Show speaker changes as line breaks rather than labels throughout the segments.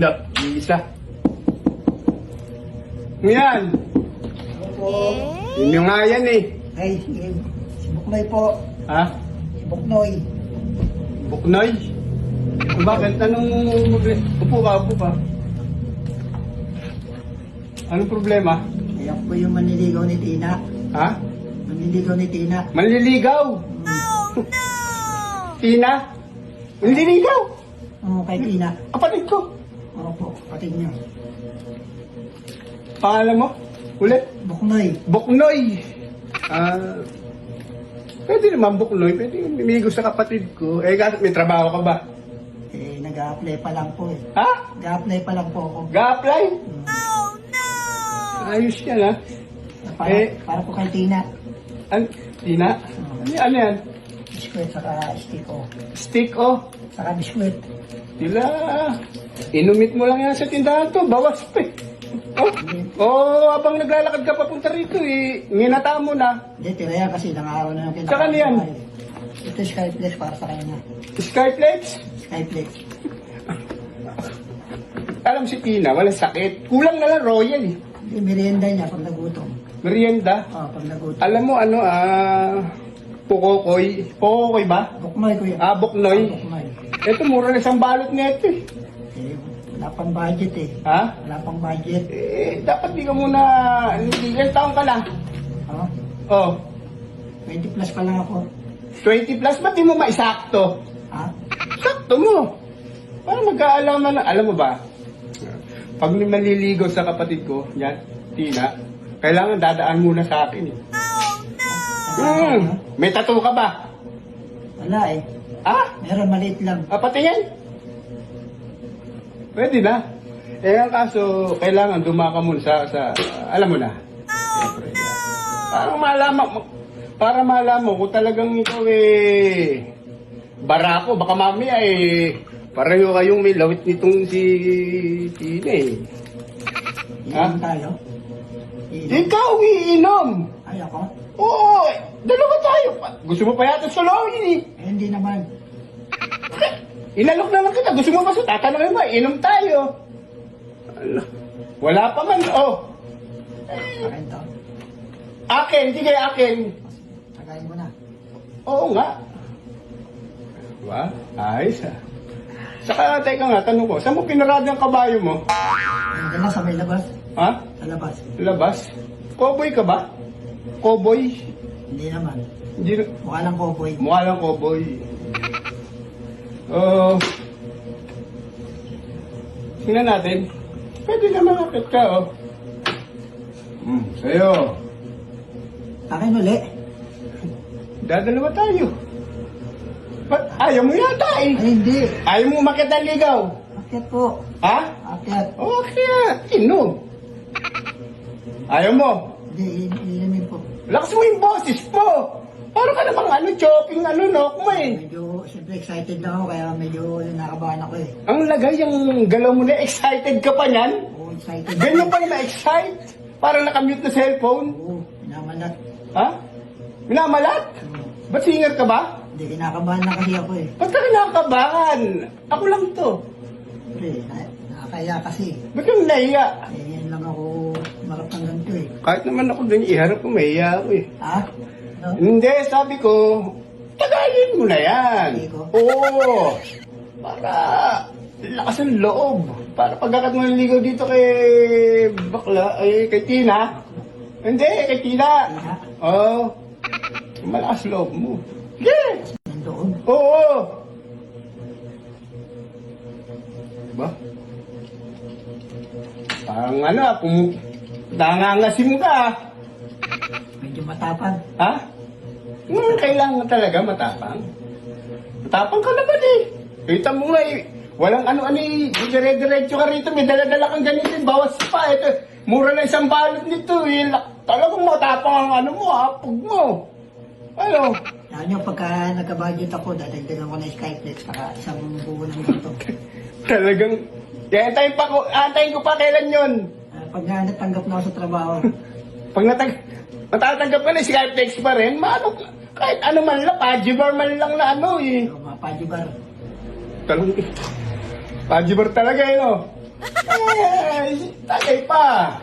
Look, isa. Yan.
Opo.
Yun yung nga yan eh.
Ay, si Buknoy po.
Ha?
Si Buknoy.
Buknoy? Bakit? Anong... Upo ka. Anong problema?
Kaya po yung manliligaw ni Tina.
Ha?
Manliligaw ni Tina.
Manliligaw? Tina? Manliligaw?
Oo, kay Tina.
Kapatid ko.
Opo, kapatid niyo.
Pangalan mo? Ulit?
Buknoy.
Buknoy. Pwede naman Buknoy. Pwede umigo sa kapatid ko. Eh, may trabaho ka ba?
Eh, nag-a-apply pa lang po eh.
Ha?
Nag-a-apply pa lang po ako.
Ga-apply? Ayos yan, ha?
Para po kay Tina.
Tina? Ano yan?
Biskwit, saka stick o.
Stick, oh.
Saka biskwit.
Tila. Inumit mo lang yan sa tindahan to. Bawas pa eh. Habang naglalakad ka papunta rito eh. Minata mo na.
Hindi, tira yan kasi ilang araw na yung
Sa kanya yan?
Ito Skyflex para sa kanya.
Skyflex?
Skyflex.
Alam si Tina, walang sakit. Kulang na lang royal eh.
Yung merienda niya pag nagutom.
Merienda.
Pag nagutom.
Alam mo ano, pukokoy. Pukokoy ba?
Buknoy ko yan.
Buknoy.
Buknoy.
Ito, mura na isang balot nito eh.
Eh, wala pang budget eh.
Ha?
Wala pang budget.
Dapat di ka muna, ilang taon ka lang?
Oh,
Oh,
20 plus pa lang ako.
20 plus, ba't di mo maisakto?
Ha?
Sakto mo. Para magkaalaman na, alam mo ba? Pag may maliligaw sa kapatid ko, yan, Tina, kailangan dadaan muna sa akin eh. May tattoo ka ba?
Wala eh. Meron maliit lang.
Pati yan? Pwede na. Ang kaso, kailangan dumaka muna sa alam mo na. Para malaman kung talagang ikaw barako, baka mamaya pareho kayong may lawit nitong si Tina eh.
Iinom tayo.
Ikaw iinom!
Ay ako?
Oo, dalawa tayo. Gusto mo pa yata soloyin eh.
Hindi naman.
Inalok na lang kita. Gusto mo ba sa tatanungin mo? Inom tayo. Ala, wala pa man.
Akin to.
Akin. Sige, akin.
Tagayin mo na.
Oo nga. Diba? Ayos ah. Saka, teka nga, tanong ko. Saan mo pinarada ang kabayo mo?
Hindi na sa may labas.
Ha?
Sa labas.
Labas? Cowboy ka ba? Cowboy?
Hindi naman.
Hindi.
Mukha lang cowboy.
Mukha lang cowboy. Tingnan natin. Pwede naman akit ka, oh. Sa'yo.
Akin uli.
Dadalawa tayo. Ba't ayaw mo yata eh?
Ay hindi.
Ayaw mo umakit ang ligaw.
Akyat po.
Ha?
Akyat.
Okay, inom. Ayaw mo.
Hindi, iinumin po.
Lakas mo yung boses mo. Parang ka namang chopping no, kumain.
Medyo, siyempre excited na ako kaya medyo nakabahan ako eh.
Ang lagay, yung galaw mo na, excited ka pa niyan?
Oo, excited.
Ganyan pa na ma-excite? Parang nakamute na cellphone?
Oo, pinamalat.
Ha? Minamalat? Ba't singer ka ba?
Hindi, kinakabahan na kasi ako eh.
Ba't ka kinakabahan? Ako lang to.
Siyempre, nakakaya kasi.
Ba't kang nahiya?
Eh, yan lang ako marap ng ganito eh.
Kahit naman ako din iharap ko, mahiya ako eh.
Ha? No?
Hindi, sabi ko, tagalin mo na yan.
Sabi ko?
Oo. Para lakas ng loob. Para pagkakat mo naligaw dito kay bakla, kay Tina. Hindi, kay Tina.
Tina?
Oo. Malakas loob mo. Sige.
Yung loob.
Oo. Diba? Parang kung nangangasim ka.
Medyo matapang.
Ha? Kailangan talaga matapang. Matapang ka naman eh. Kita mo nga eh. Walang dire-diretso ka rito. May dala-dala kang ganito. Bawas pa. Ito, mura na isang balot nito eh. Talagang matapang ang mo, hapog mo. Ano?
Yan yung pagka nagka-budget ako, dadagdagan ko na yung Skyflex para isang buo ng ganito.
Talagang, antayin ko pa kailan yun.
Pag natanggap na ako sa trabaho,
Pag matatanggap ka na, Skyflex pa rin, kahit ano man lang, pajibar man lang na
mga pajibar.
Talagang, pajibar talaga no? Tagay pa.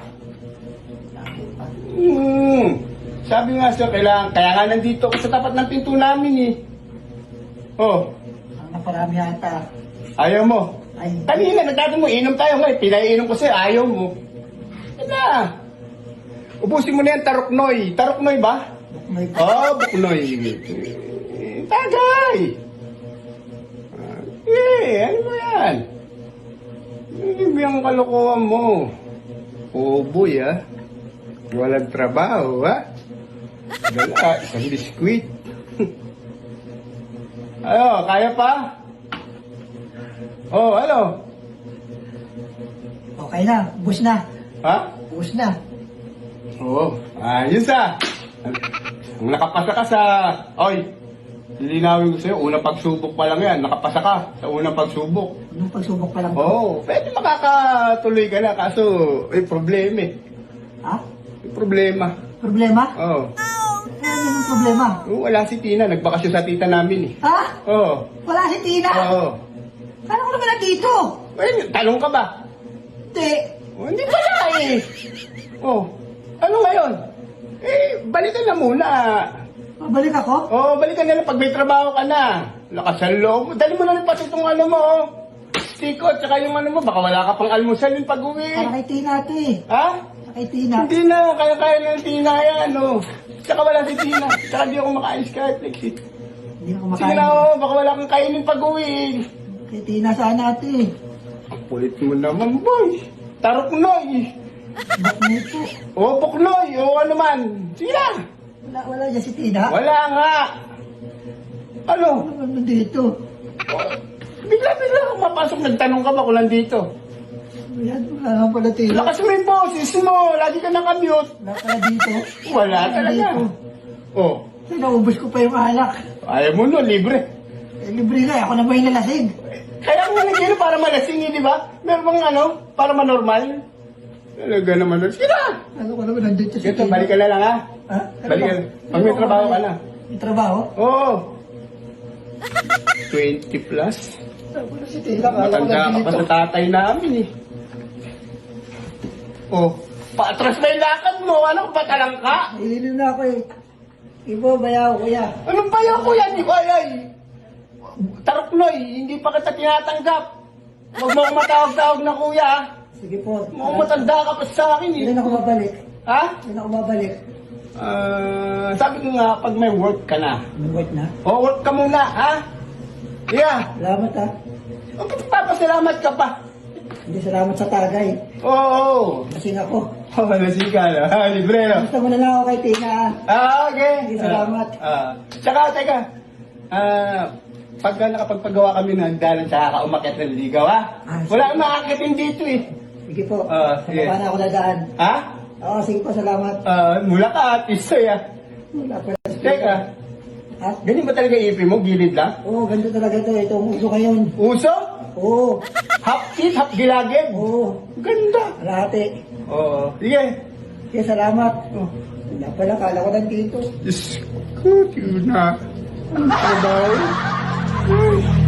Sabi nga sir, kailangan, kaya nga nandito ako sa tapat ng pinto namin eh. Oh,
Ang naparami yata.
ayaw mo.
Ay,
Kanina, nagdado mo, inom tayo ngayon. Pinaiinom ko sa'yo, ayaw mo. Kaya ubusin mo na yan, taruknoy. Taruknoy ba?
may
Buknoy. Tagay. Ano mo yan? Hindi mo yung kalokohan mo. Boy, ha? Walang trabaho, ha? Wala, isang biskwit. Kaya pa? Ano?
okay na, bus na.
Ha?
Bus na.
Ayos ah. Ang nakapasa ka sa... Oy, lilinawin ko sa'yo, unang pagsubok pa lang yan. Nakapasa ka sa unang pagsubok.
Nung pagsubok pa lang.
Pwede makakatuloy ka na, kaso may problema eh.
Ha?
May problema.
Problema?
Oo.
Ano yung problema?
Wala si Tina, nagbakasyon sa tita namin eh.
Ha?
Oo.
Wala si Tina?
Oo.
Paano ko naman na dito?
Talong ka ba?
Hindi.
Hindi pala eh. Ano ngayon? Balikan na muna.
Mabalik ako?
Balikan na lang pag may trabaho ka na. Lakas ang loob mo. Dali mo na lang pati itong ano mo, Stiko, tsaka yung ano mo, baka wala ka pang almusal yung pag-uwi.
Para kay Tina ito eh.
Ha?
Para kay Tina.
Hindi na, kaya-kaya na ng Tina yan, Tsaka wala si Tina. Tsaka di ako makain sa Netflix eh.
Hindi na
Sige
kumakain.
na, baka wala kang kainin pag-uwi.
Kay Tina sana ito eh.
Ang kulit mo naman, boy. Taruknoy.
Bakit po?
Buknoy. Ano man. Sige na.
Wala dyan si Tina?
Wala nga. Ano?
Ano naman dito?
Bigla akong mapasok. Nagtanong ka ba kung nandito?
Yan, wala naman pala Tina.
Lakas mo yung boses mo. Lagi ka nakamute.
Wala pala dito.
Wala talaga.
Kasi naubos ko pa yung alak.
Ayaw mo no, libre.
Libre nga, ako na ba yung nalasing?
Kaya kung nagino para malasing, di ba? Meron bang para manormal? Talaga naman. Sige na.
Ano ko naman nandito si
Ito,
Tina?
balik ka na lang ha.
Ha?
Balik ka. Pag may trabaho ka na.
May trabaho?
20 plus.
Wala si Tina. Kala ko
Matanda ka pa
nandito.
sa tatay namin eh. Paatras na yung lakad mo. Ano ka patalang ka?
Naiinom na ako eh. Ibo, bayaw, kuya.
Anong bayaw ko yan? Di ko ayay. Taruknoy, hindi pa kita tinatanggap. Huwag mo akong matawag-tawag na kuya. Ha?
Sige po.
Mukhang matanda ka pa sa akin eh.
Ilan ako mabalik?
Ha?
Ilan ako mabalik?
Sabi ko nga, pag may work ka na.
May work na?
Work ka muna, ha? Yeah.
Salamat ha.
Papasalamat ka pa.
Hindi salamat sa tagay.
Oo.
Lasing ako.
Lasing ka na. Libre na.
Gusto mo na lang ako kay Tina ha.
Okay.
Sige, salamat.
Tsaka, teka. Pagka nakapagpagawa kami ng dalan sa kaumakyat ng ligaw, ha? Wala kang makakakitin dito eh.
Sige po.
Sige.
Saan na ako nadaan?
Ha?
Oo, sige po, salamat.
Mula ka at isoy, ha?
Wala pa.
Teka.
Ha?
Ganyan ba talaga ipi mo? Gilid lang?
Oo, ganito talaga ito. Ito ang uso ngayon.
Uso?
Oo.
Half tit, half gilagid?
Oo.
Ganda.
Kalahati.
Oo. Sige.
Sige, salamat. Wala pala, kala ko nandito.
Diyos ko, yun na. Ang trabaho. Ay.